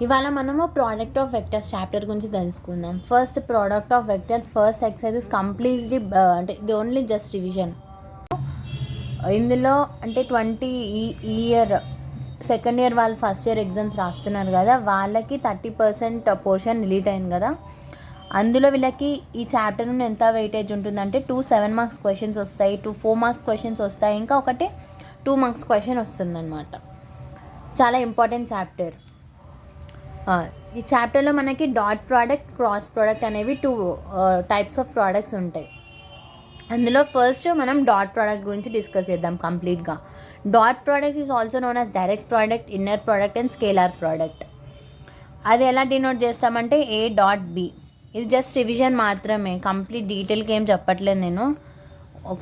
ఇవాళ మనము product of vectors chapter గురించి తెలుసుకుందాం. First product of vector first exercise completely అంటే ఇది ఓన్లీ జస్ట్ రివిజన్. ఇందులో అంటే 20 ఇయర్ సెకండ్ ఇయర్ వాళ్ళు ఫస్ట్ ఇయర్ ఎగ్జామ్స్ రాస్తున్నారు కదా, వాళ్ళకి 30% పోర్షన్ డిలీట్ అయింది కదా. అందులో వీళ్ళకి ఈ చాప్టర్ నుండి ఎంత వెయిటేజ్ ఉంటుందంటే 2 7 మార్క్స్ క్వశ్చన్స్ వస్తాయి, 2 4 మార్క్స్ క్వశ్చన్స్ వస్తాయి, ఇంకా ఒకటి 2 మార్క్స్ క్వశ్చన్ వస్తుందన్నమాట. చాలా ఇంపార్టెంట్ చాప్టర్. ఈ చాప్టర్లో మనకి డాట్ ప్రోడక్ట్, క్రాస్ ప్రోడక్ట్ అనేవి 2 టైప్స్ ఆఫ్ ప్రోడక్ట్స్ ఉంటాయి. అందులో ఫస్ట్ మనం డాట్ ప్రోడక్ట్ గురించి డిస్కస్ చేద్దాం కంప్లీట్గా. Dot product is also known as direct product, inner product and scalar product. అది ఎలా డినోట్ చేస్తామంటే ఏ డాట్ బి. ఇది జస్ట్ రివిజన్ మాత్రమే, కంప్లీట్ డీటెయిల్గా ఏం చెప్పట్లేదు నేను,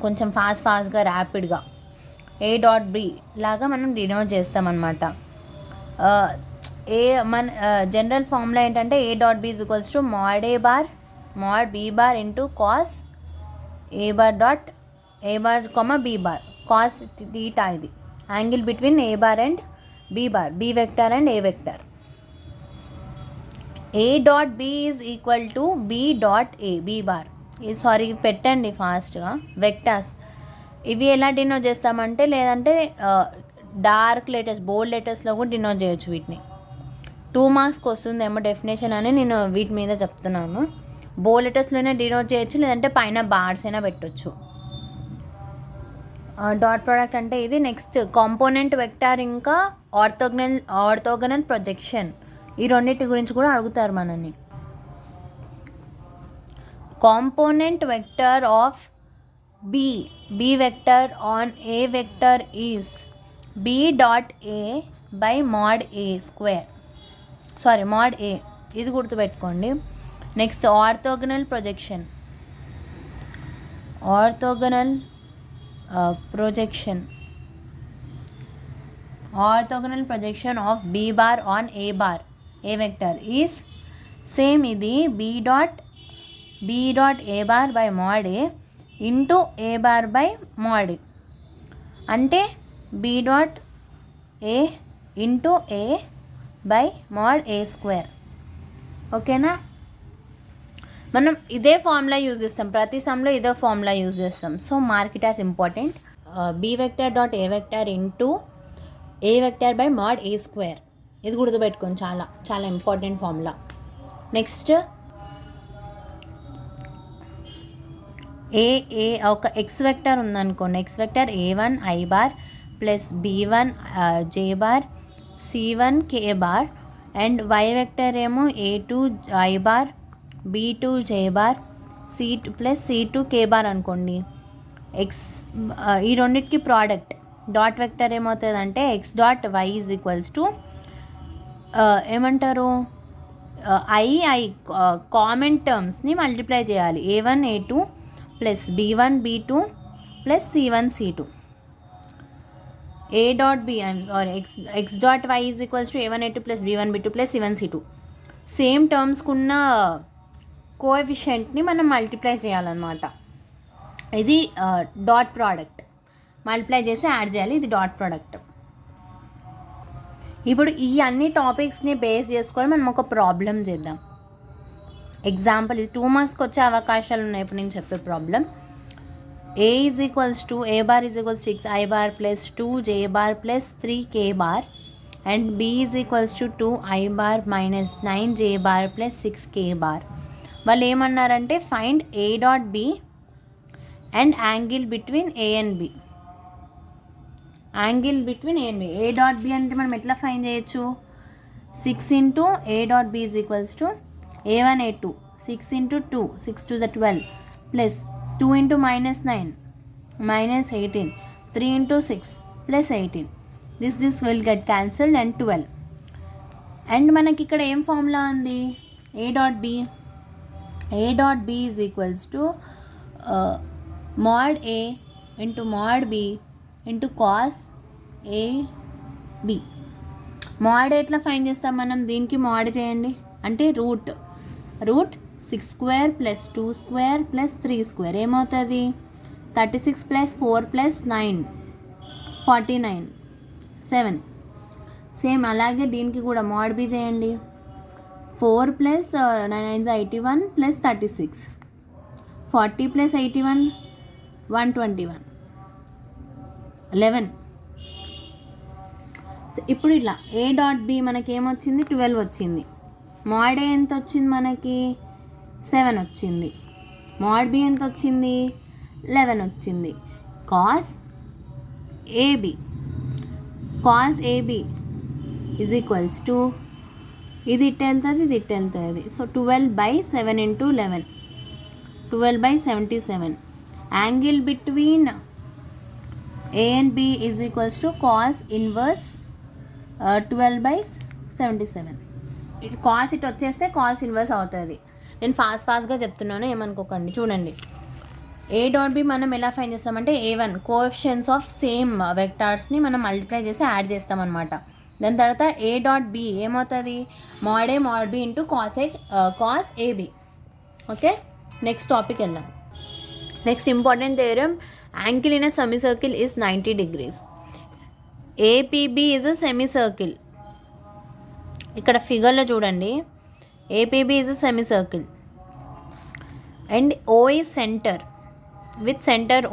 కొంచెం ఫాస్ట్గా ర్యాపిడ్గా. ఏ డాట్ బి లాగా మనం డినోట్ చేస్తామన్నమాట. మన జనరల్ ఫార్ములా ఏంటంటే A dot B is equals to mod A bar mod B bar into cos A bar dot A bar comma B bar cos theta. ఇది angle between A bar and B bar, B vector and A vector. A dot B is equal to B dot A, B bar. ఇది sorry పెట్టండి ఫాస్ట్గా. Vectors ఇవి ఎలా denote చేస్తామంటే, లేదంటే dark letters బోల్డ్ లెటర్స్లో కూడా denote చేయొచ్చు వీటిని. 2 మార్క్స్కి వస్తుందేమో డెఫినేషన్ అని నేను వీటి మీద చెప్తున్నాను. బోల్డ్ లెటర్స్లోనే డినోట్ చేయొచ్చు, లేదంటే పైన బార్స్ అయినా పెట్టొచ్చు. డాట్ ప్రోడక్ట్ అంటే ఇది. నెక్స్ట్ కాంపోనెంట్ వెక్టార్ ఇంకా ఆర్థోగనల్ ప్రొజెక్షన్, ఈ రెండింటి గురించి కూడా అడుగుతారు మనని. Component vector of B vector on A vector is B dot A by mod A square, sorry mod A, ఇది గుర్తుపెట్టుకోండి. Next orthogonal projection, orthogonal projection of B bar on A bar, A vector is same ఇది B dot A bar by mod A into A bar by mod A, అంటే B dot A into A by mod A square. ఓకేనా? మనం ఇదే formula use చేస్తాం, ప్రతి సమ్లో ఇదే formula use చేస్తాం. So mark it as important. B vector dot A vector into A vector by mod A square, ఇది గుర్తుపెట్టుకోండి, చాలా చాలా ఇంపార్టెంట్ ఫార్ములా. నెక్స్ట్ ఏ ఒక ఎక్స్ వెక్టర్ ఉందనుకోండి, X vector a1 I bar plus b1 J bar c1 K bar, and y vector ఏమో a2 I bar b2 J bar c2 plus c2 K bar అనుకోండి. X ఈ రెండింటికి product dot vector ఏమవుతుందంటే X dot Y is equals to ఏమంటారు, I common టర్మ్స్ని multiply చేయాలి. a1 a2 plus b1 b2 plus c1 c2. A dot B X dot Y is equals to a1 a2 plus b1 b2 plus c1 c2. Same టర్మ్స్కున్న కోఎఫిషియెంట్ని మనం multiply చేయాలన్నమాట. ఇది dot product, multiply చేసి add చేయాలి, ఇది dot product. ఇప్పుడు ఈ అన్ని టాపిక్స్ని బేస్ చేసుకొని మనం ఒక ప్రాబ్లం చేద్దాం. ఎగ్జాంపుల్, ఇది 2 మార్క్స్కి వచ్చే అవకాశాలు ఉన్నాయి. ఇప్పుడు నేను చెప్పే problem, A is equals to A bar is equals 6 I bar plus 2 J bar plus 3 K bar, and B is equals to 2 I bar minus 9 J bar plus 6 K bar. వాళ్ళు ఏమన్నారంటే find A dot B and angle between A and B. A dot B అంటే మనం ఎట్లా find చేయొచ్చు, 6 into A dot B is equals to a1 a2 6 into 2 6 to the 12 plus 2 into minus 9 minus 18 3 into 6 plus 18. This will get cancelled and 12. And మనకి ఇక్కడ ఏం formula ఉంది, A dot B is equals to mod A into mod B into cos A B. Mod ఎట్లా find చేస్తాం మనం, దీనికి mod చేయండి అంటే root 6 square plus 2 square plus 3 square ఏమవుతుంది, 36 ప్లస్ 4 ప్లస్ 9 49 7. సేమ్ అలాగే దీనికి కూడా మోడ్ బి చేయండి. 4 ప్లస్ 9 81 ప్లస్ 36, 40 ప్లస్ 81 121 11. ఇప్పుడు ఇట్లా ఏ డాట్ బి మనకి ఏమొచ్చింది 12 వచ్చింది. మోడ్ ఏ ఎంత వచ్చింది మనకి 7 వచ్చింది. మోడ్ బి ఎంత వచ్చింది 11 వచ్చింది. Cos AB is equals to ఇది ఇట్ వెళ్తుంది, ఇది ఇట్ వెళ్తుంది. So 12/7 into 11, 12/77. Angle between A and B is equals to cos inverse 12/77. ఇటు కాస్ ఇటు వచ్చేస్తే కాస్ ఇన్వర్స్ అవుతుంది. నేను ఫాస్ట్గా చెప్తున్నాను, ఏమనుకోకండి. చూడండి, ఏ డాట్ బి మనం ఎలా ఫైండ్ చేస్తామంటే A1 కోఎఫిషియన్స్ ఆఫ్ సేమ్ వెక్టార్స్ని మనం మల్టిప్లై చేసి యాడ్ చేస్తామన్నమాట. దాని తర్వాత ఏ డాట్ బి ఏమవుతుంది mod A mod B into cos AB. Okay, next topic వెళ్దాం. Next important theorem, angle in a semi circle is 90 degrees. APB is a semi circle. ఇక్కడ ఫిగర్లో చూడండి, APB is a semi circle and O is centre with centre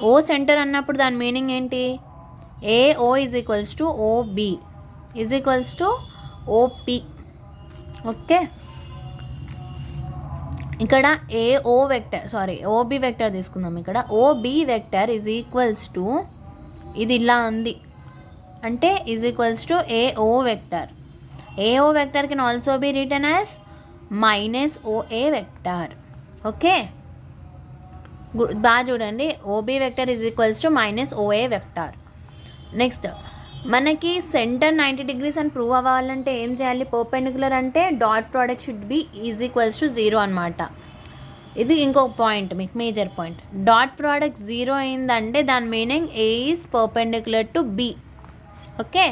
O centre అన్నప్పుడు దాని meaning ఏంటి, AO is equals to OB is equals to OP. Okay, ఇక్కడ OB vector తీసుకుందాం. ఇక్కడ OB vector is equals to ఇది ఇలా ఉంది అంటే is equals to AO vector. AO vector can also be written as minus OA vector. Okay, బాగా చూడండి, OB vector is equals to minus OA vector. Next మనకి center 90 degrees అని prove అవ్వాలంటే ఏం చేయాలి, పర్పెండిక్యులర్ అంటే dot product should be is equals to 0 అనమాట. ఇది ఇంకొక పాయింట్, మీకు మేజర్ పాయింట్. డాట్ ప్రోడక్ట్ 0 అయిందంటే దాని meaning A is perpendicular to B. Okay,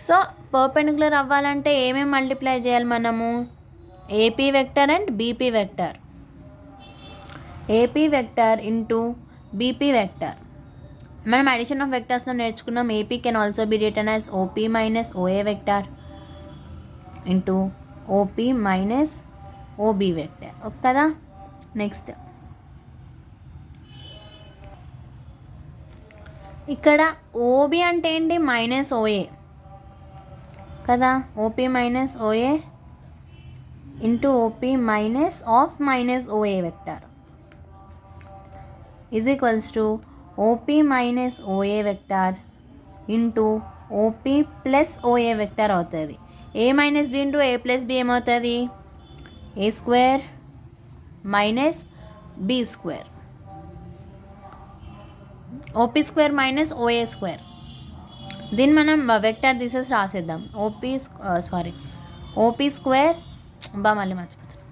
so perpendicular అవ్వాలంటే ఏమేమి మల్టిప్లై చేయాలి మనము, AP vector and BP vector. AP vector into BP vector. మనం అడిషన్ ఆఫ్ వెక్టర్స్లో నేర్చుకున్నాం. AP can also be written as OP minus OA vector into OP minus OB vector కదా. Next ఇక్కడ OB అంటే ఏంటి, మైనస్ ఓఏ కదా. OP minus OA into OP minus of minus OA vector is equals to OP minus OA vector into OP plus OA vector అవుతుంది. A minus B into A plus B ఏమవుతుంది, A square minus B square. OP square minus OA square. దీన్ని మనం vector తీసేసి రాసేద్దాం. OP square మళ్ళీ మర్చిపోతాను.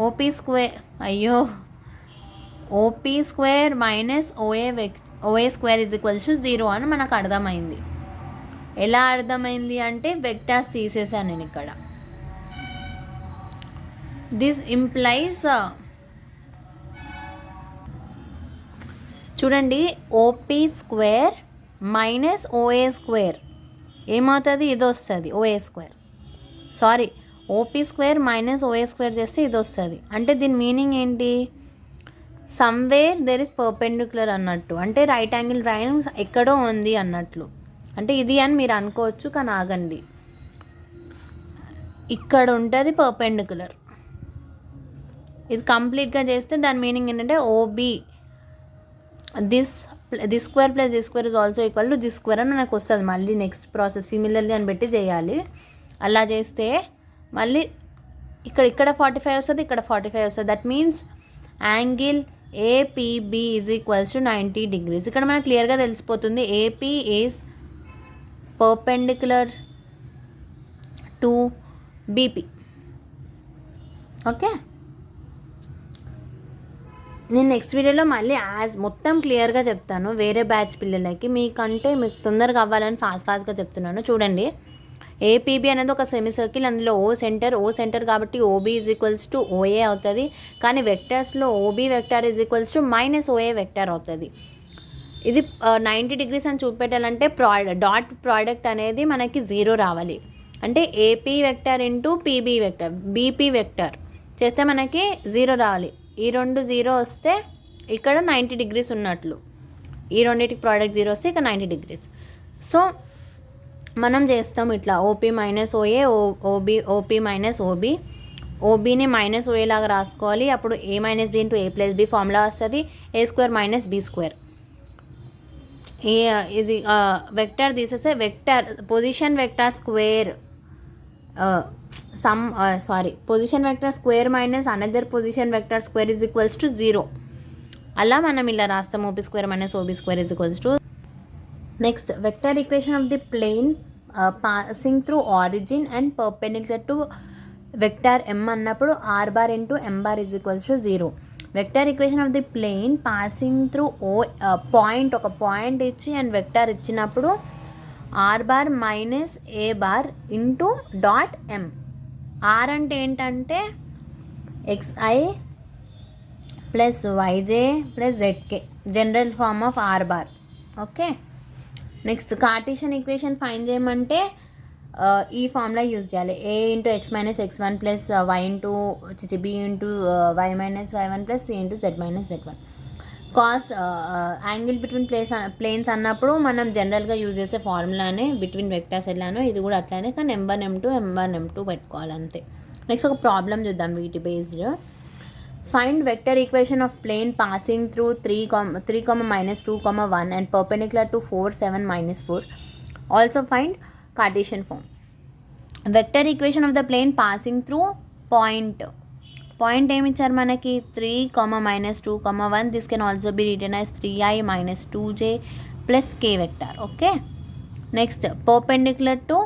OP square minus OA square is equals to 0 అని మనకు అర్థమైంది. ఎలా అర్థమైంది అంటే వెక్టర్స్ తీసేసాను నేను ఇక్కడ. దిస్ ఇంప్లైస్ చూడండి, OP square minus OA square ఏమవుతుంది, ఇది వస్తుంది OA square. OP square minus OA square చేస్తే ఇది వస్తుంది. అంటే దీని మీనింగ్ ఏంటి, సమ్వేర్ దెర్ ఇస్ పర్పెండిక్యులర్ అన్నట్టు, అంటే రైట్ యాంగిల్ ట్రయాంగిల్ ఎక్కడో ఉంది అన్నట్లు. అంటే ఇది అని మీరు అనుకోవచ్చు, కానీ ఆగండి, ఇక్కడ ఉంటుంది పర్పెండిక్యులర్. ఇది కంప్లీట్గా చేస్తే దాని మీనింగ్ ఏంటంటే OB this square plus this square is also equal to this square అని నాకు వస్తుంది. మళ్ళీ నెక్స్ట్ ప్రాసెస్ సిమిలర్లీ అని పెట్టి చేయాలి. అలా చేస్తే మళ్ళీ ఇక్కడ 45 వస్తుంది, ఇక్కడ 45 వస్తుంది. That means angle APB is equals to 90 degrees. ఇక్కడ మనకు క్లియర్గా తెలిసిపోతుంది AP is perpendicular to BP. Okay, నేను నెక్స్ట్ వీడియోలో మళ్ళీ మొత్తం క్లియర్గా చెప్తాను వేరే బ్యాచ్ పిల్లలకి. మీకు తొందరగా అవ్వాలని ఫాస్ట్గా చెప్తున్నాను. చూడండి, ఏపీబీ అనేది ఒక సెమీ సర్కిల్, అందులో ఓ సెంటర్ కాబట్టి OB is equals to OA అవుతుంది. కానీ వెక్టర్స్లో OB vector is equals to minus OA vector అవుతుంది. ఇది 90 డిగ్రీస్ అని చూపెట్టాలంటే డాట్ ప్రోడక్ట్ అనేది మనకి 0 రావాలి. అంటే AP vector into PB vector BP vector చేస్తే మనకి 0 రావాలి. ఈ రెండు 0 వస్తే ఇక్కడ 90 డిగ్రీస్ ఉన్నట్లు. ఈ రెండింటికి ప్రోడక్ట్ 0 వస్తే ఇక్కడ 90 డిగ్రీస్. సో మనం చేస్తాం ఇట్లా OP minus OA OP minus OB. ఓబీని మైనస్ ఓఏ లాగా రాసుకోవాలి. అప్పుడు A minus B into A plus B formula వస్తుంది. A square minus B square. ఇది వెక్టర్ తీసేస్తే vector position vector square position vector square minus another position vector square is equals to 0. అలా మనం ఇలా రాస్తాం. OP square minus OB square is equals to. Next vector equation of the plane passing through origin and perpendicular to vector M అన్నప్పుడు R bar into M bar is equals to 0. Vector equation of the plane passing through point ఒక point ఇచ్చి and vector ఇచ్చినప్పుడు R bar minus A bar into dot M. R అంటే ఏంటంటే X I plus Y J plus Z K general form of R bar. Okay. Next Cartesian equation find చేయమంటే ఈ formula use చేయాలి. A into X minus X one plus Y into B into y minus y one plus c into z minus z one. Cos angle between planes అన్నప్పుడు మనం జనరల్గా use చేసే ఫార్ములానే between vectors ఎట్లానో ఇది కూడా అట్లానే, కానీ M1 M2 పెట్టుకోవాలి అంతే. నెక్స్ట్ ఒక ప్రాబ్లం చూద్దాం వీటి based. Find vector equation of plane passing through 3, -2, 1 and perpendicular to 4, 7, -4. Also find Cartesian form. Vector equation of the plane passing through point ఏమి ఇచ్చారు మనకి 3, -2, 1. This can also be written as 3i - 2j plus k vector. Okay. Next perpendicular to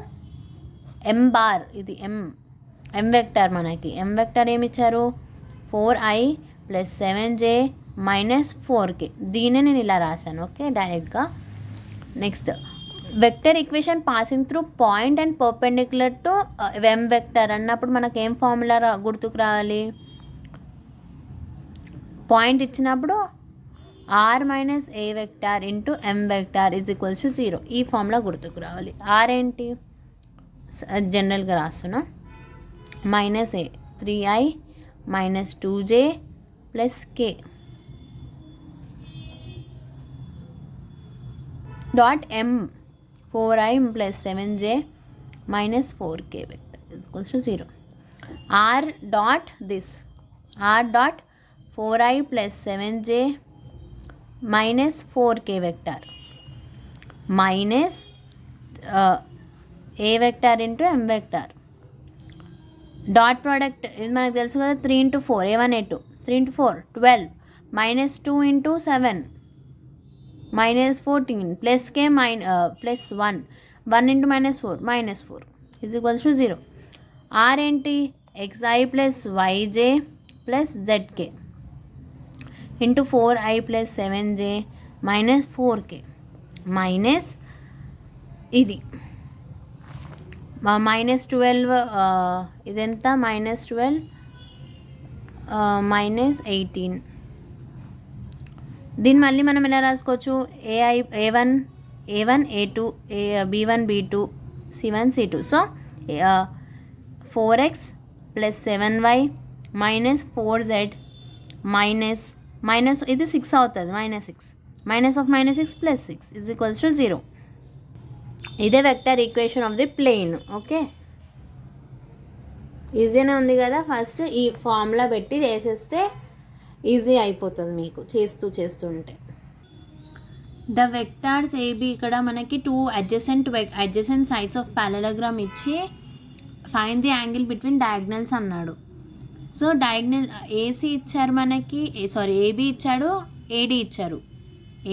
m bar. ఇది m vector. మనకి m vector ఏమి ఇచ్చారు 4i + 7j - 4k. దీన్ని నేను ఇలా రాశాను. ఓకే డైరెక్ట్గా. Next vector equation passing through point and perpendicular to m vector అన్నప్పుడు మనకు ఏం ఫార్ములా గుర్తుకు రావాలి. పాయింట్ ఇచ్చినప్పుడు r minus A vector into m vector is equals to 0. ఈ ఫార్ములా గుర్తుకు రావాలి. r ఏంటి జనరల్గా రాస్తున్నా -a 3i - 2j plus k dot m 4i + 7j - 4k vector is equals to 0. r dot 4i + 7j - 4k vector minus a vector into m vector. Dot product ఇది మనకు తెలుసు కదా 3 × 4 a1 a2 3 × 4 12 -2 × 7 -14 plus k plus 1 × -4 -4 is equals to 0. r ఏంటి xi + yj + zk into 4i + 7j - 4k minus ఇది -12 ఇదెంత -12 -18. దీన్ని మళ్ళీ మనం ఎలా రాసుకోవచ్చు a1 a2 b1 b2 c1 c2. So 4x + 7y - 4z minus ఇది 6 అవుతుంది. -6 -6 + 6 ఈజ్ ఈక్వల్స్ టు 0. ఇదే vector equation of the plane. Okay ఈజీనే ఉంది కదా. ఫస్ట్ ఈ ఫార్ములా పెట్టి చేసేస్తే ఈజీ అయిపోతుంది మీకు చేస్తుంటే. ద వెక్టార్స్ ఏబి ఇక్కడ మనకి 2 అడ్జసెంట్ సైడ్స్ ఆఫ్ పారలలోగ్రామ్ ఇచ్చి find the angle between diagonals అన్నాడు. సో డయాగ్నల్ ఏసీ ఇచ్చారు మనకి, ఏబి ఇచ్చాడు, ఏడి ఇచ్చారు.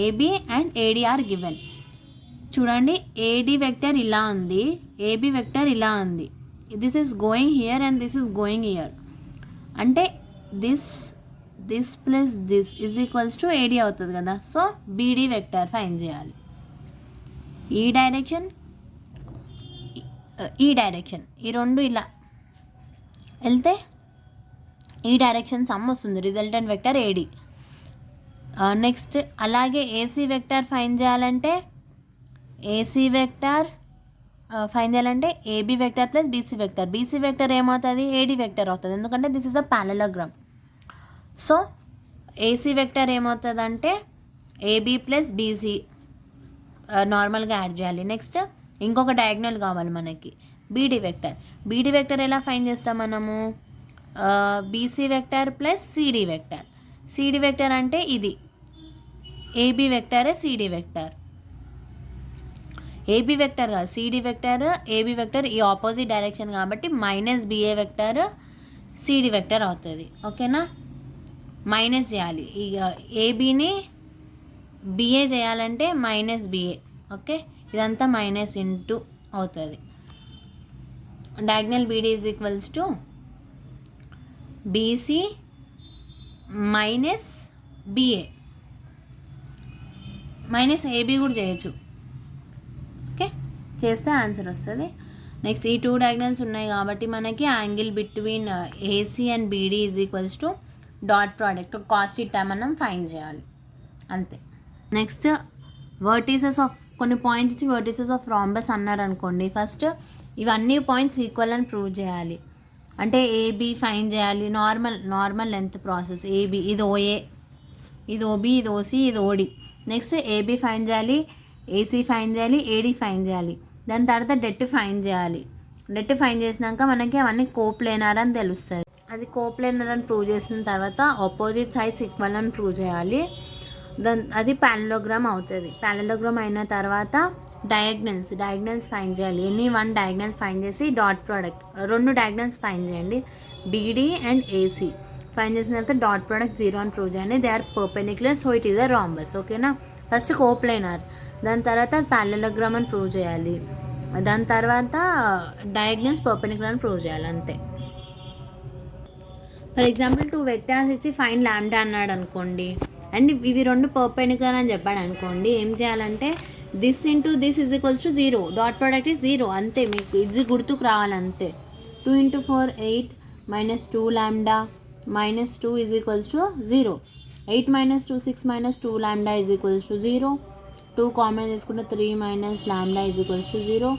AB and AD are given. చూడండి ఏడి వెక్టర్ ఇలా ఉంది, ఏబి వెక్టర్ ఇలా ఉంది. This is going here and this is going here. అంటే this plus this is equals to AD అవుతుంది కదా. సో బీడీ వెక్టర్ ఫైండ్ చేయాలి. ఈ డైరెక్షన్ ఈ రెండు ఇలా వెళ్తే ఈ డైరెక్షన్ సమ్ వస్తుంది. Resultant vector AD. నెక్స్ట్ అలాగే ఏసీ వెక్టర్ ఫైండ్ చేయాలంటే AB vector plus BC vector ఏమవుతుంది, ఏడీ వెక్టర్ అవుతుంది, ఎందుకంటే this is a parallelogram. So AC vector ఏమవుతుందంటే ఏబీ ప్లస్ బీసీ నార్మల్గా యాడ్ చేయాలి. నెక్స్ట్ ఇంకొక డయాగ్నల్ కావాలి మనకి బీడీ వెక్టర్ ఎలా ఫైండ్ చేస్తాం మనము, BC vector plus CD vector అంటే ఇది ఏబీ వెక్టరే సిడీ వెక్టర్, ఏబీ వెక్టర్ కాదు సిడీ వెక్టర్, ఏబీ వెక్టర్ ఈ ఆపోజిట్ డైరెక్షన్ కాబట్టి minus BA vector CD vector అవుతుంది. ఓకేనా, మైనస్ చేయాలి, ఇక ఏబీని బిఏ చేయాలంటే మైనస్ బిఏ. ఓకే, ఇదంతా మైనస్ ఇంటూ అవుతుంది. Diagonal BD is equals to BC minus BA, minus AB కూడా చేయొచ్చు. ఓకే, చేస్తే ఆన్సర్ వస్తుంది. నెక్స్ట్ ఈ 2 డయాగ్నల్స్ ఉన్నాయి కాబట్టి మనకి angle between AC and beedi is equals to dot product cos theta మనం ఫైండ్ చేయాలి అంతే. నెక్స్ట్ వర్టిసెస్ ఆఫ్ కొన్ని పాయింట్స్ ఇచ్చి వర్టిసెస్ ఆఫ్ రాంబస్ అన్నారు అనుకోండి. ఫస్ట్ ఇవన్నీ పాయింట్స్ ఈక్వల్ అని ప్రూవ్ చేయాలి. అంటే ఏబీ ఫైండ్ చేయాలి, నార్మల్ లెంత్ ప్రాసెస్. ఏబీ ఇది ఓఏ, ఇది ఓబీ, ఇది ఓసీ, ఇది ఓడి. నెక్స్ట్ ఏబీ ఫైండ్ చేయాలి, ఏసీ ఫైండ్ చేయాలి, ఏడీ ఫైండ్ చేయాలి. దాని తర్వాత డెట్ ఫైండ్ చేయాలి. డెట్ ఫైండ్ చేసినాక మనకి అవన్నీ కోప్లేనర్ అని తెలుస్తుంది. అది కోప్లేనర్ అని ప్రూవ్ చేసిన తర్వాత ఆపోజిట్ సైడ్స్ ఈక్వల్ అని ప్రూవ్ చేయాలి. అది ప్యారలోగ్రామ్ అవుతుంది. ప్యారలోగ్రామ్ అయిన తర్వాత డయాగ్నల్స్ ఫైండ్ చేయాలి. ఎనీ 1 డయాగ్నల్ ఫైండ్ చేసి డాట్ ప్రోడక్ట్ 2 డయాగ్నల్స్ ఫైండ్ చేయండి, బీడీ అండ్ ఏసీ ఫైండ్ చేసిన తర్వాత డాట్ ప్రోడక్ట్ 0 అని ప్రూవ్ చేయండి. They are perpendicular, so it is a rhombus. ఓకేనా, ఫస్ట్ కోప్లేనర్, దాని తర్వాత ప్యారలోగ్రామ్ అని ప్రూవ్ చేయాలి, దాని తర్వాత డయాగ్నల్స్ పర్పెండిక్యులర్ అని ప్రూవ్ చేయాలి అంతే. ఫర్ ఎగ్జాంపుల్ 2 వెక్టార్స్ ఇచ్చి ఫైండ్ లాంబ్డా అన్నాడు అనుకోండి, అండ్ ఇవి 2 పర్పెండిక్యులర్ అని చెప్పాడు అనుకోండి. ఏం చేయాలంటే this into this is equals to 0, dot product is 0 అంతే. మీకు ఇది గుర్తుకు రావాలంతే. 2 × 4 8 - 2 lambda -2 is equals to 0. 8 - 2 6 - 2 lambda is equals to 0. 2 common తీసుకుంటే 3 - lambda is equals to 0.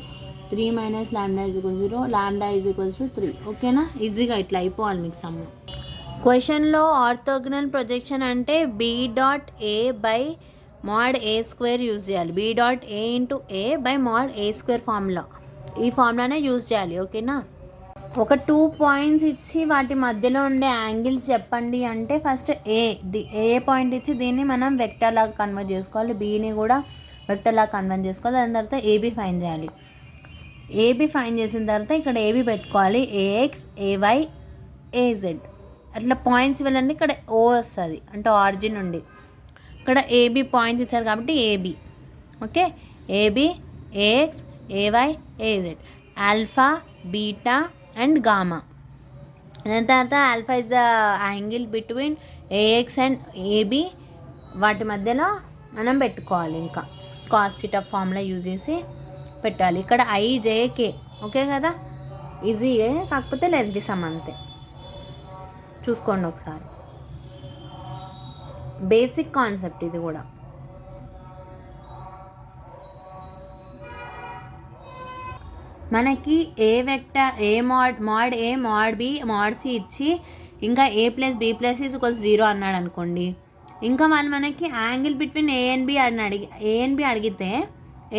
3 - lambda is equals 0. Lambda is equals to 3. ఓకేనా, ఈజీగా ఇట్లా అయిపోవాలి మీకు సమ్. క్వశ్చన్లో ఆర్థోగనల్ ప్రొజెక్షన్ అంటే B dot A by mod A square use చేయాలి. B dot A into A by mod A square formula, ఈ ఫార్ములానే యూజ్ చేయాలి. ఓకేనా, ఒక 2 పాయింట్స్ ఇచ్చి వాటి మధ్యలో ఉండే యాంగిల్స్ చెప్పండి అంటే ఫస్ట్ ఏ పాయింట్ ఇచ్చి దీన్ని మనం వెక్టర్ లాగా కన్వర్ట్ చేసుకోవాలి, బీని కూడా వెక్టర్ లాగా కన్వర్ట్ చేసుకోవాలి. దాని తర్వాత ఏబీ ఫైండ్ చేయాలి. ఏబీ ఫైండ్ చేసిన తర్వాత ఇక్కడ ఏబీ పెట్టుకోవాలి, ఏఎక్స్ ఏవై ఏజెడ్ అట్లా పాయింట్స్ వెళ్ళండి. ఇక్కడ ఓ వస్తుంది అంటే ఆరిజిన్ నుండి. ఇక్కడ ఏబీ పాయింట్స్ ఇచ్చారు కాబట్టి AB. Okay, AB AX AY AZ, alpha beta and gamma. దాని తర్వాత alpha is the angle between AX and AB, వాటి మధ్యలో మనం పెట్టుకోవాలి. ఇంకా కాస్ థీటా ఫార్ములా యూజ్ చేసి పెట్టాలి. ఇక్కడ ఐజేకే. ఓకే కదా, ఈజీయే, కాకపోతే లెంత్ సమ్ అంతే. చూసుకోండి ఒకసారి, బేసిక్ కాన్సెప్ట్ ఇది కూడా. మనకి A vector A mod A mod B mod C ఇచ్చి ఇంకా A plus B plus is equals 0 అన్నాడు అనుకోండి. ఇంకా మనకి angle between A and B అడిగితే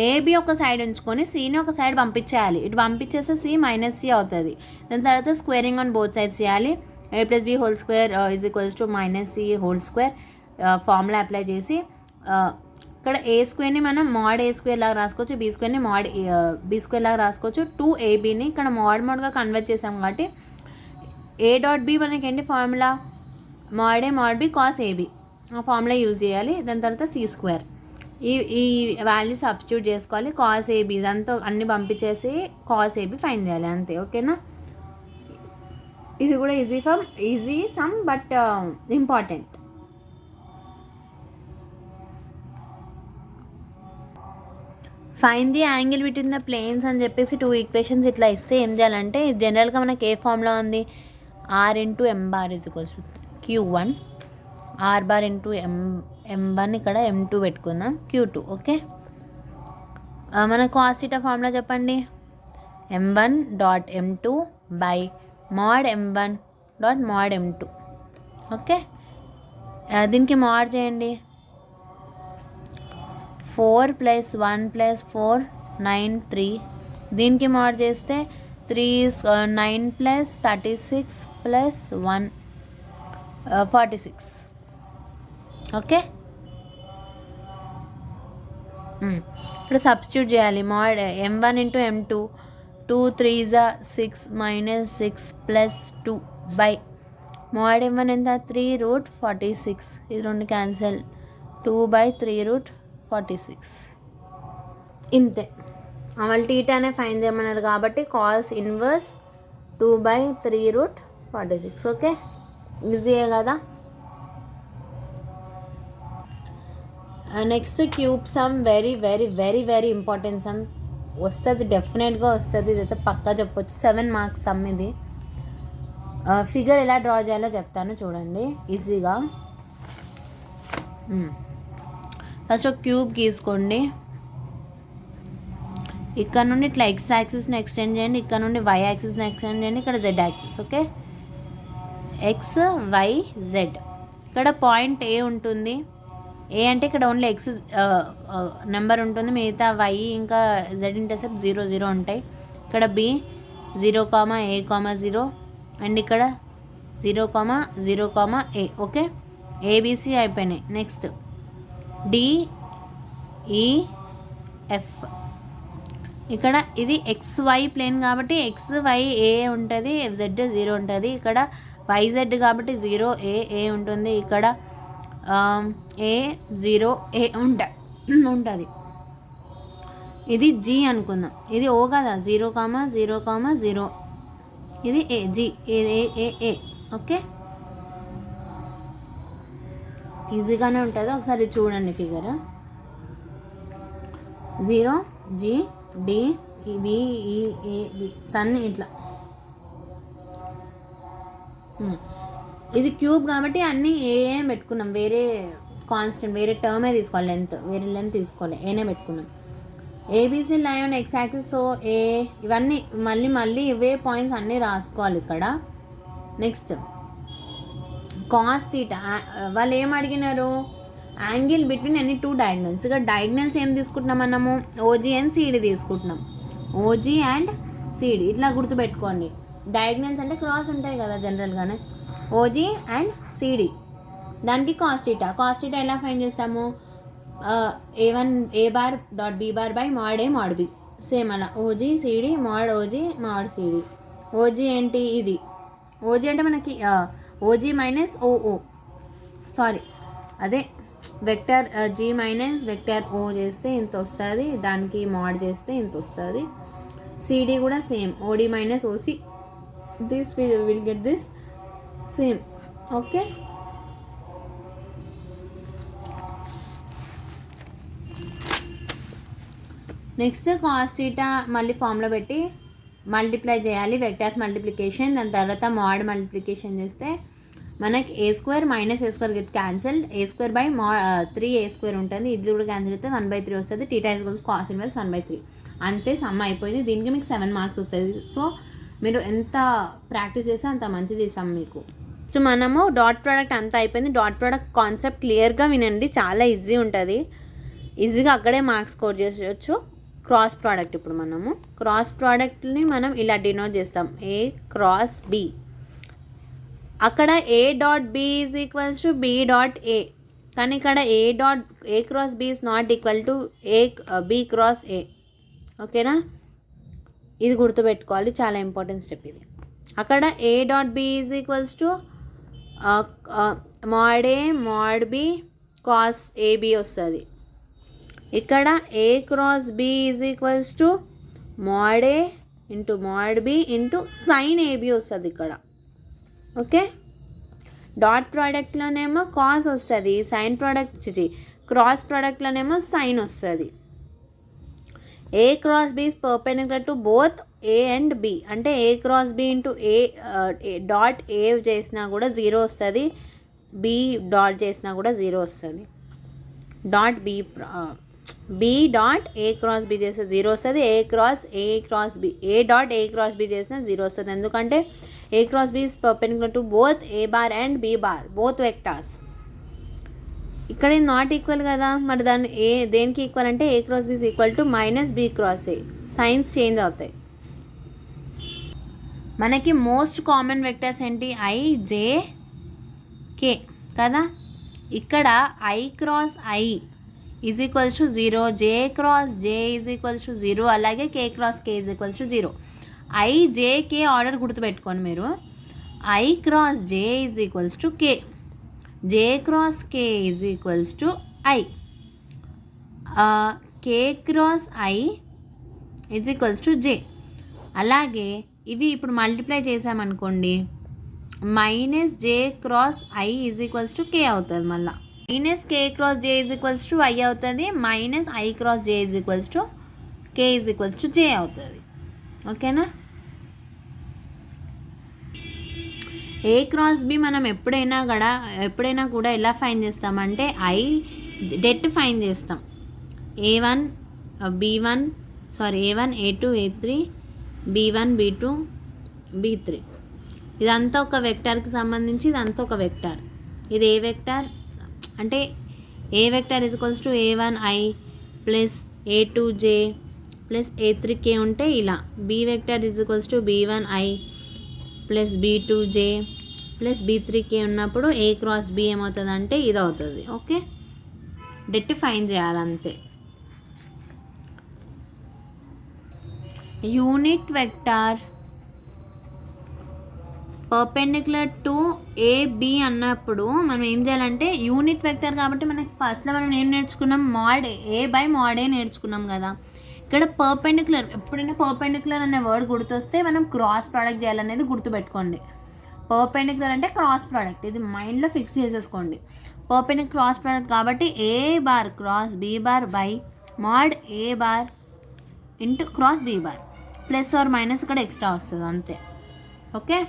ఏబి ఒక సైడ్ ఉంచుకొని సిని ఒక సైడ్ పంపించేయాలి. ఇటు పంపించేస్తే సి మైనస్ సి అవుతుంది. దాని తర్వాత స్క్వేరింగ్ ఆన్ బోత్ సైడ్స్ చేయాలి. A plus B whole square is equals to minus C whole square formula apply చేసి ఇక్కడ ఏ స్క్వేర్ని మనం మోడ్ ఏ స్క్వేర్ లాగా రాసుకోవచ్చు, బీ స్క్వేర్ని మోడ్ బీ స్క్వేర్ లాగా రాసుకోవచ్చు. 2ab ఇక్కడ మోడ్గా కన్వర్ట్ చేసాం కాబట్టి ఏ డాట్ బి మనకి ఏంటి formula, mode A mod B cos AB, ఆ ఫార్ములా యూజ్ చేయాలి. దాని తర్వాత సి స్క్వేర్ ఈ వాల్యూ సబ్స్టిట్యూట్ చేసుకోవాలి. కాస్ ఏబి దాంతో అన్ని పంపించేసి కాస్ ఏబి ఫైండ్ చేయాలి అంతే. ఓకేనా, ఇది కూడా easy sum but important. Find the angle between the planes అని చెప్పేసి 2 ఈక్వేషన్స్ ఇట్లా ఇస్తే ఏం చేయాలంటే జనరల్గా మనకి ఏ ఫార్ములా ఉంది, r into M bar is equals to Q1, r bar into m1 ఇక్కడ m2 పెట్టుకుందాం q2. ఓకే, మన కాస్ థీటా ఫార్ములా చెప్పండి. m1 dot m2 by mod m1 dot mode m2. Okay, దీనికి మోడ్ చేయండి. 4 + 1 + 4 9 3. దీనికి మోడ్ చేస్తే 3 9 + 36 + 1 46. Okay, ఇప్పుడు substitute చేయాలి. Mode m1 into m2 2 3 6 -6 + 2 by mod m1 ఎంత 3√46. ఇది 2 క్యాన్సల్ 2/3√46. ఇంతే. అమలు టీటానే ఫైన్ చేయమన్నారు కాబట్టి కాస్ ఇన్వర్స్ 2/3√46. ఓకే, ఈజీయే కదా. Next cube some, very very very very important some. వస్తుంది, డెఫినెట్గా వస్తుంది. ఇదైతే పక్కా చెప్పొచ్చు. 7 మార్క్స్ సమ్ ఇది. ఫిగర్ ఎలా డ్రా చేయాలో చెప్తాను చూడండి ఈజీగా. ఫస్ట్ ఒక క్యూబ్ గీసుకోండి. ఇక్కడ నుండి ఇట్లా ఎక్స్ యాక్సిస్ని ఎక్స్టెండ్ చేయండి, ఇక్కడ నుండి వై యాక్సిస్ని ఎక్స్టెండ్ చేయండి, ఇక్కడ z axis. Okay, x y z. ఇక్కడ పాయింట్ ఏ ఉంటుంది. ఏ అంటే ఇక్కడ ఓన్లీ ఎక్స్ నెంబర్ ఉంటుంది, మిగతా వై ఇంకా జెడ్ ఇంటర్సెప్ట్ 0 0 ఉంటాయి. ఇక్కడ బి 0, A, 0 అండ్ ఇక్కడ 0, 0, A. ఓకే, ఏబిసి అయిపోయినాయి. Next DEF. ఇక్కడ ఇది XY ప్లేన్ కాబట్టి XY A ఉంటుంది, Z 0 ఉంటుంది. ఇక్కడ YZ కాబట్టి 0 A ఉంటుంది. ఇక్కడ A0 A ఉంటుంది. ఇది G అనుకుందాం. ఇది O కదా, 0, 0, 0. ఇది G A. ఓకే, ఈజీగానే ఉంటుంది. ఒకసారి చూడండి figure. 0 G D B E A B సన్ ఇట్లా. ఇది క్యూబ్ కాబట్టి అన్నీ ఏ పెట్టుకున్నాం. వేరే కాన్స్టెంట్ వేరే టర్మే తీసుకోవాలి, వేరే లెంత్ తీసుకోవాలి. ఏనే పెట్టుకున్నాం. ABC line X axis. So A ఇవన్నీ మళ్ళీ ఇవే పాయింట్స్ అన్నీ రాసుకోవాలి ఇక్కడ. Next cos theta. వాళ్ళు ఏం అడిగినారు, యాంగిల్ బిట్వీన్ ఎనీ 2 డయాగ్నల్స్. ఇక్కడ డయాగ్నల్స్ ఏం తీసుకుంటున్నాం మనము, ఓజీ అండ్ సిడి తీసుకుంటున్నాం. ఓజీ అండ్ సిడి ఇట్లా గుర్తుపెట్టుకోండి. డయాగ్నల్స్ అంటే క్రాస్ ఉంటాయి కదా జనరల్గానే. ఓజీ అండ్ సిడి, దానికి కాస్ థీటా. కాస్ థీటా ఎలా ఫైండ్ చేస్తాము, A1 A bar dot B bar by mod A mod B. Same అలా OG CD mod OG mod CD. OG ఏంటి, ఇది ఓజీ అంటే మనకి ఓజీ మైనస్ ఓఓ, సారీ అదే vector G minus vector O చేస్తే ఇంత వస్తుంది, దానికి మోడ్ చేస్తే ఇంత వస్తుంది. సిడి కూడా same, OD minus OC, this will get this same. Okay, next cos theta మళ్ళీ ఫామ్లో పెట్టి మల్టిప్లై చేయాలి, వెక్టర్స్ మల్టిప్లికేషన్. దాని తర్వాత మోడ్ మల్టిప్లికేషన్ చేస్తే మనకి A² minus A² get cancelled. A² by 3A² ఉంటుంది. ఇది కూడా క్యాన్సిల్ అయితే 1/3 వస్తుంది. Theta is equals cos inverse 1/3. అంతే, సమ్ అయిపోయింది. దీనికి మీకు 7 మార్క్స్ వస్తుంది. సో మీరు ఎంత ప్రాక్టీస్ చేస్తే అంత మంచిది ఈ సమ్ మీకు. సో మనము డాట్ ప్రోడక్ట్ అంతా అయిపోయింది. డాట్ ప్రోడక్ట్ కాన్సెప్ట్ క్లియర్గా వినండి, చాలా ఈజీ ఉంటుంది. ఈజీగా అక్కడే మార్క్స్ స్కోర్ చేసేయచ్చు. Cross product. ఇప్పుడు మనము క్రాస్ ప్రోడక్ట్ని మనం ఇలా డినోట్ చేస్తాం, A క్రాస్ B. అక్కడ A dot B is equals to B dot A, కానీ ఇక్కడ A cross B is not equal to B cross A. ఓకేనా, ఇది గుర్తుపెట్టుకోవాలి, చాలా ఇంపార్టెంట్ స్టెప్ ఇది. అక్కడ A dot B is equals to mode A mod B cos AB వస్తుంది. ఇక్కడ A cross B is equals to mode A into mode B into sine AB వస్తుంది ఇక్కడ. ఓకే, డాట్ ప్రోడక్ట్లోనేమో కాస్ వస్తుంది, sign product cross ప్రోడక్ట్లోనేమో sign వస్తుంది. A cross B is perpendicular to both A and B. అంటే A cross B into A dot A చేసినా కూడా 0 వస్తుంది, B dot చేసినా కూడా 0 వస్తుంది. Dot B dot A cross B చేస్తే 0 వస్తుంది. A cross B A dot A cross B చేసిన 0 వస్తుంది. ఎందుకంటే A cross B is perpendicular to both A bar and B bar, both vectors. ఇక్కడ నాట్ ఈక్వల్ కదా, మరి దాన్ని దేనికి ఈక్వల్ అంటే A cross B is equal to minus B cross A. Signs change అవుతాయి. మనకి మోస్ట్ కామన్ వెక్టర్స్ ఏంటి? I, J, K కదా. ఇక్కడ I cross I is equals to 0, J cross J is equals to 0, అలాగే K cross K is equals to 0. I, J, K order గుర్తుపెట్టుకోండి మీరు. I cross J is equals to K, J cross K is equals to I, K cross I is equals to J. అలాగే ఇవి ఇప్పుడు multiply చేసామనుకోండి, minus J cross I is equals to K అవుతుంది. మళ్ళీ minus K cross J is equals to I అవుతుంది, minus I cross J is equals to K is equals to జే అవుతుంది. ఓకేనా. ఏ cross B మనం ఎప్పుడైనా కూడా ఎలా ఫైండ్ చేస్తామంటే డెట్ ఫైండ్ చేస్తాం. A1 A2 A3 B1 B2 B3 ఇదంతా ఒక వెక్టార్కి సంబంధించి, ఇదంతా ఒక వెక్టార్. ఇది ఏ వెక్టార్ అంటే A vector is equals to A1I plus A2J plus A3K ఉంటే ఇలా. B vector is equals to B1I plus B2J plus B3K ఉన్నప్పుడు ఏ క్రాస్ బి ఏమవుతుంది అంటే ఇది అవుతుంది. ఓకే, డెట్ ఫైండ్ చేయాలంతే. Unit vector perpendicular to AB అన్నప్పుడు మనం ఏం చేయాలంటే, యూనిట్ వెక్టర్ కాబట్టి మనకి ఫస్ట్లో మనం ఏం నేర్చుకున్నాం? Mode A by mod A నేర్చుకున్నాం కదా. ఇక్కడ పర్పెండిక్యులర్, ఎప్పుడైనా పర్పెండిక్యులర్ అనే వర్డ్ గుర్తొస్తే మనం క్రాస్ ప్రోడక్ట్ చేయాలనేది గుర్తుపెట్టుకోండి. పర్పెండిక్యులర్ అంటే క్రాస్ ప్రోడక్ట్, ఇది మైండ్లో ఫిక్స్ చేసేసుకోండి. పర్పెండిక్యులర్ క్రాస్ ప్రోడక్ట్ కాబట్టి A bar cross B bar by mod A bar into cross B bar, plus or minus ఇక్కడ ఎక్స్ట్రా వస్తుంది అంతే. ఓకే,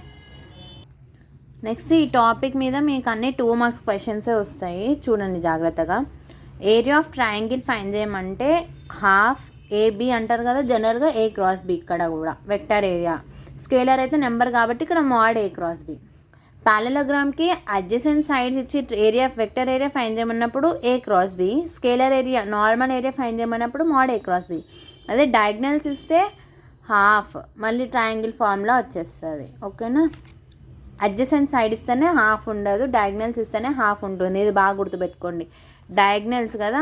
నెక్స్ట్ ఈ టాపిక్ మీద మీకు అన్ని 2 మార్క్స్ క్వశ్చన్సే వస్తాయి, చూడండి జాగ్రత్తగా. ఏరియా ఆఫ్ ట్రయాంగిల్ ఫైండ్ చేయమంటే హాఫ్ AB అంటారు కదా జనరల్గా, A క్రాస్ B. ఇక్కడ కూడా వెక్టర్ ఏరియా, స్కేలర్ అయితే నెంబర్ కాబట్టి ఇక్కడ మోడ్ A క్రాస్ B. ప్యారలలోగ్రామ్కి అడ్జసెంట్ సైడ్స్ ఇచ్చి ఏరియా వెక్టర్ ఏరియా ఫైండ్ చేయమన్నప్పుడు A cross B, scalar area normal area find చేయమన్నప్పుడు మోడ్ A క్రాస్ B. అదే డయాగ్నల్స్ ఇస్తే హాఫ్, మళ్ళీ ట్రయాంగిల్ ఫార్ములా వచ్చేస్తుంది. ఓకేనా. అడ్జసెంట్ సైడ్ ఇస్తేనే హాఫ్ ఉండదు, డయాగ్నల్స్ ఇస్తేనే హాఫ్ ఉంటుంది. ఇది బాగా గుర్తుపెట్టుకోండి. డయాగ్నల్స్ కదా,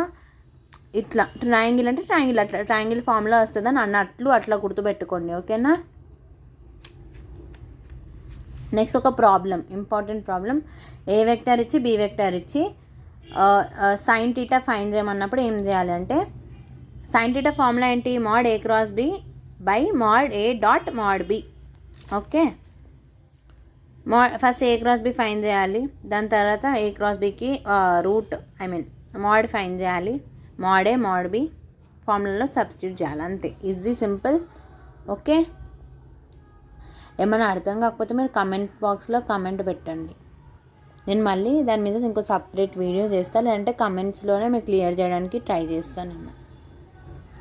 ఇట్లా ట్రయాంగిల్ అంటే ట్రయాంగిల్, అట్లా ట్రయాంగిల్ ఫార్ములా వస్తుందని అన్నట్లు అట్లా గుర్తుపెట్టుకోండి. ఓకేనా. నెక్స్ట్ ఒక problem, important problem. A vector ఇచ్చి బి వెక్టర్ ఇచ్చి సైన్ టీటా ఫైండ్ చేయమన్నప్పుడు ఏం చేయాలంటే, సైన్ టీటా ఫార్ములా ఏంటి? Mod A cross B by mod A dot mod B. Okay, first A cross B find చేయాలి, దాని తర్వాత A క్రాస్ Bకి మోడ్ ఫైండ్ చేయాలి, మోడ్ A మోడ్ B ఫార్ములాలో సబ్స్టిట్యూట్ చేయాలి, అంతే. Easy, simple. ఓకే, ఏమైనా అర్థం కాకపోతే మీరు కమెంట్ బాక్స్లో కమెంట్ పెట్టండి, నేను మళ్ళీ దాని మీద ఇంకో సపరేట్ వీడియో చేస్తాను, లేదంటే కమెంట్స్లోనే మీకు క్లియర్ చేయడానికి ట్రై చేస్తాను నేను.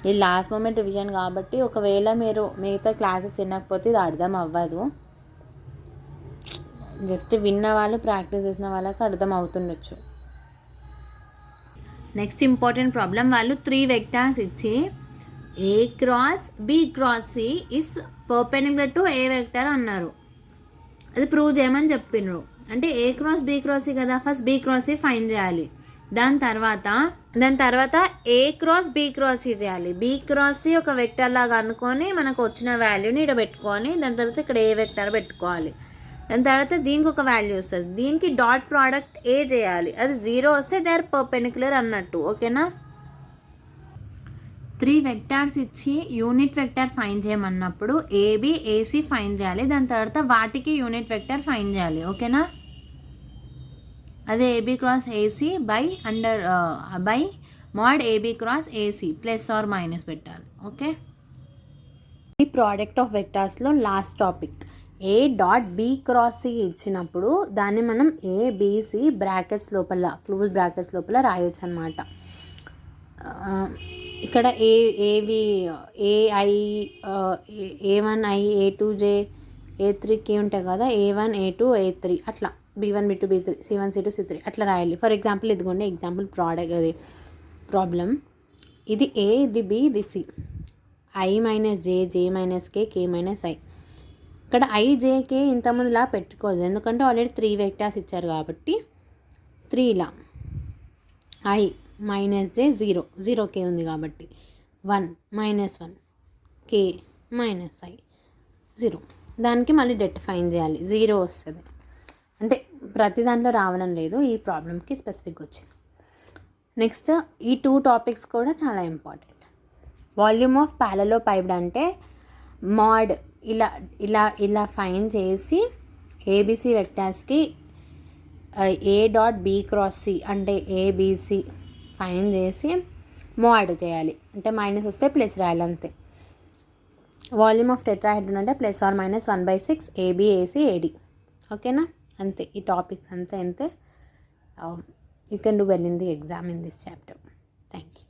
ఇది లాస్ట్ మూమెంట్ రివిజన్ కాబట్టి ఒకవేళ మీరు మిగతా క్లాసెస్ వినకపోతే ఇది అర్థం అవ్వదు. జస్ట్ విన్న వాళ్ళు, ప్రాక్టీస్ చేసిన వాళ్ళకి అర్థం అవుతుండొచ్చు. నెక్స్ట్ ఇంపార్టెంట్ ప్రాబ్లం, వాళ్ళు 3 వెక్టార్స్ ఇచ్చి A cross B cross C is perpendicular to A vector అన్నారు. అది ప్రూవ్ చేయమని చెప్పినారు. అంటే A cross B cross C కదా, first B cross C find చేయాలి, దాని తర్వాత A cross B cross C చేయాలి. B క్రాస్ C ఒక వెక్టర్ లాగా అనుకొని మనకు వచ్చిన వాల్యూని ఇక్కడ పెట్టుకొని, దాని తర్వాత ఇక్కడ ఏ వెక్టర్ పెట్టుకోవాలి, దాని తర్వాత దీనికి ఒక వాల్యూ వస్తుంది, దీనికి డాట్ ప్రోడక్ట్ A చేయాలి, అది 0 వస్తే దే ఆర్ పర్పెండిక్యులర్ అన్నట్టు. ఓకేనా. 3 వెక్టార్స్ ఇచ్చి యూనిట్ వెక్టర్ ఫైండ్ చేయమన్నప్పుడు AB AC ఫైండ్ చేయాలి, దాని తర్వాత వాటికి యూనిట్ వెక్టర్ ఫైండ్ చేయాలి. ఓకేనా. అదే AB cross AC by mod AB cross AC plus or minus పెట్టాలి. ఓకే, ఈ ప్రోడక్ట్ ఆఫ్ వెక్టార్స్లో last topic. A dot B cross C ఇచ్చినప్పుడు దాన్ని మనం ABC బ్రాకెట్స్ లోపల, క్లోజ్ బ్రాకెట్స్ లోపల రాయొచ్చు అనమాట. ఇక్కడ ఏవి AI A1 I A2 J A3 K ఉంటాయి కదా, A1 A2 A3 అట్లా B1 B2 B3 C1 C2 C3 అట్లా రాయాలి. ఫర్ ఎగ్జాంపుల్ ఇదిగోండి ఎగ్జాంపుల్ ప్రోడక్ట్ అది ప్రాబ్లం. ఇది A, ఇది B, ఇది C. I - J J - K K - I. ఇక్కడ I J K ఇంతకుముందులా పెట్టుకోదు, ఎందుకంటే ఆల్రెడీ 3 వెక్టార్స్ ఇచ్చారు కాబట్టి 3 ఇలా. I - J 0 0 K ఉంది కాబట్టి 1 - 1 K - I 0. దానికి మళ్ళీ డెట్ ఫైన్ చేయాలి, 0 వస్తుంది. అంటే ప్రతి దాంట్లో రావడం లేదు, ఈ ప్రాబ్లమ్కి స్పెసిఫిక్ వచ్చింది. నెక్స్ట్ ఈ 2 టాపిక్స్ కూడా చాలా ఇంపార్టెంట్. వాల్యూమ్ ఆఫ్ ప్యారలోపైప్డ్ అంటే మాడ్ ఇలా ఇలా ఇలా ఫైన్ చేసి ఏబిసి వెక్టార్స్కి A.B×C అంటే ABC ఫైన్ చేసి మోడ్ చేయాలి. అంటే మైనస్ వస్తే ప్లస్ రాయాలి అంతే. వాల్యూమ్ ఆఫ్ టెట్రాహెడ్రన్ అంటే +or-1/6 AB AC AD. ఓకేనా, అంతే. ఈ టాపిక్స్ అంతే. You can do well in the exam in this chapter. Thank you.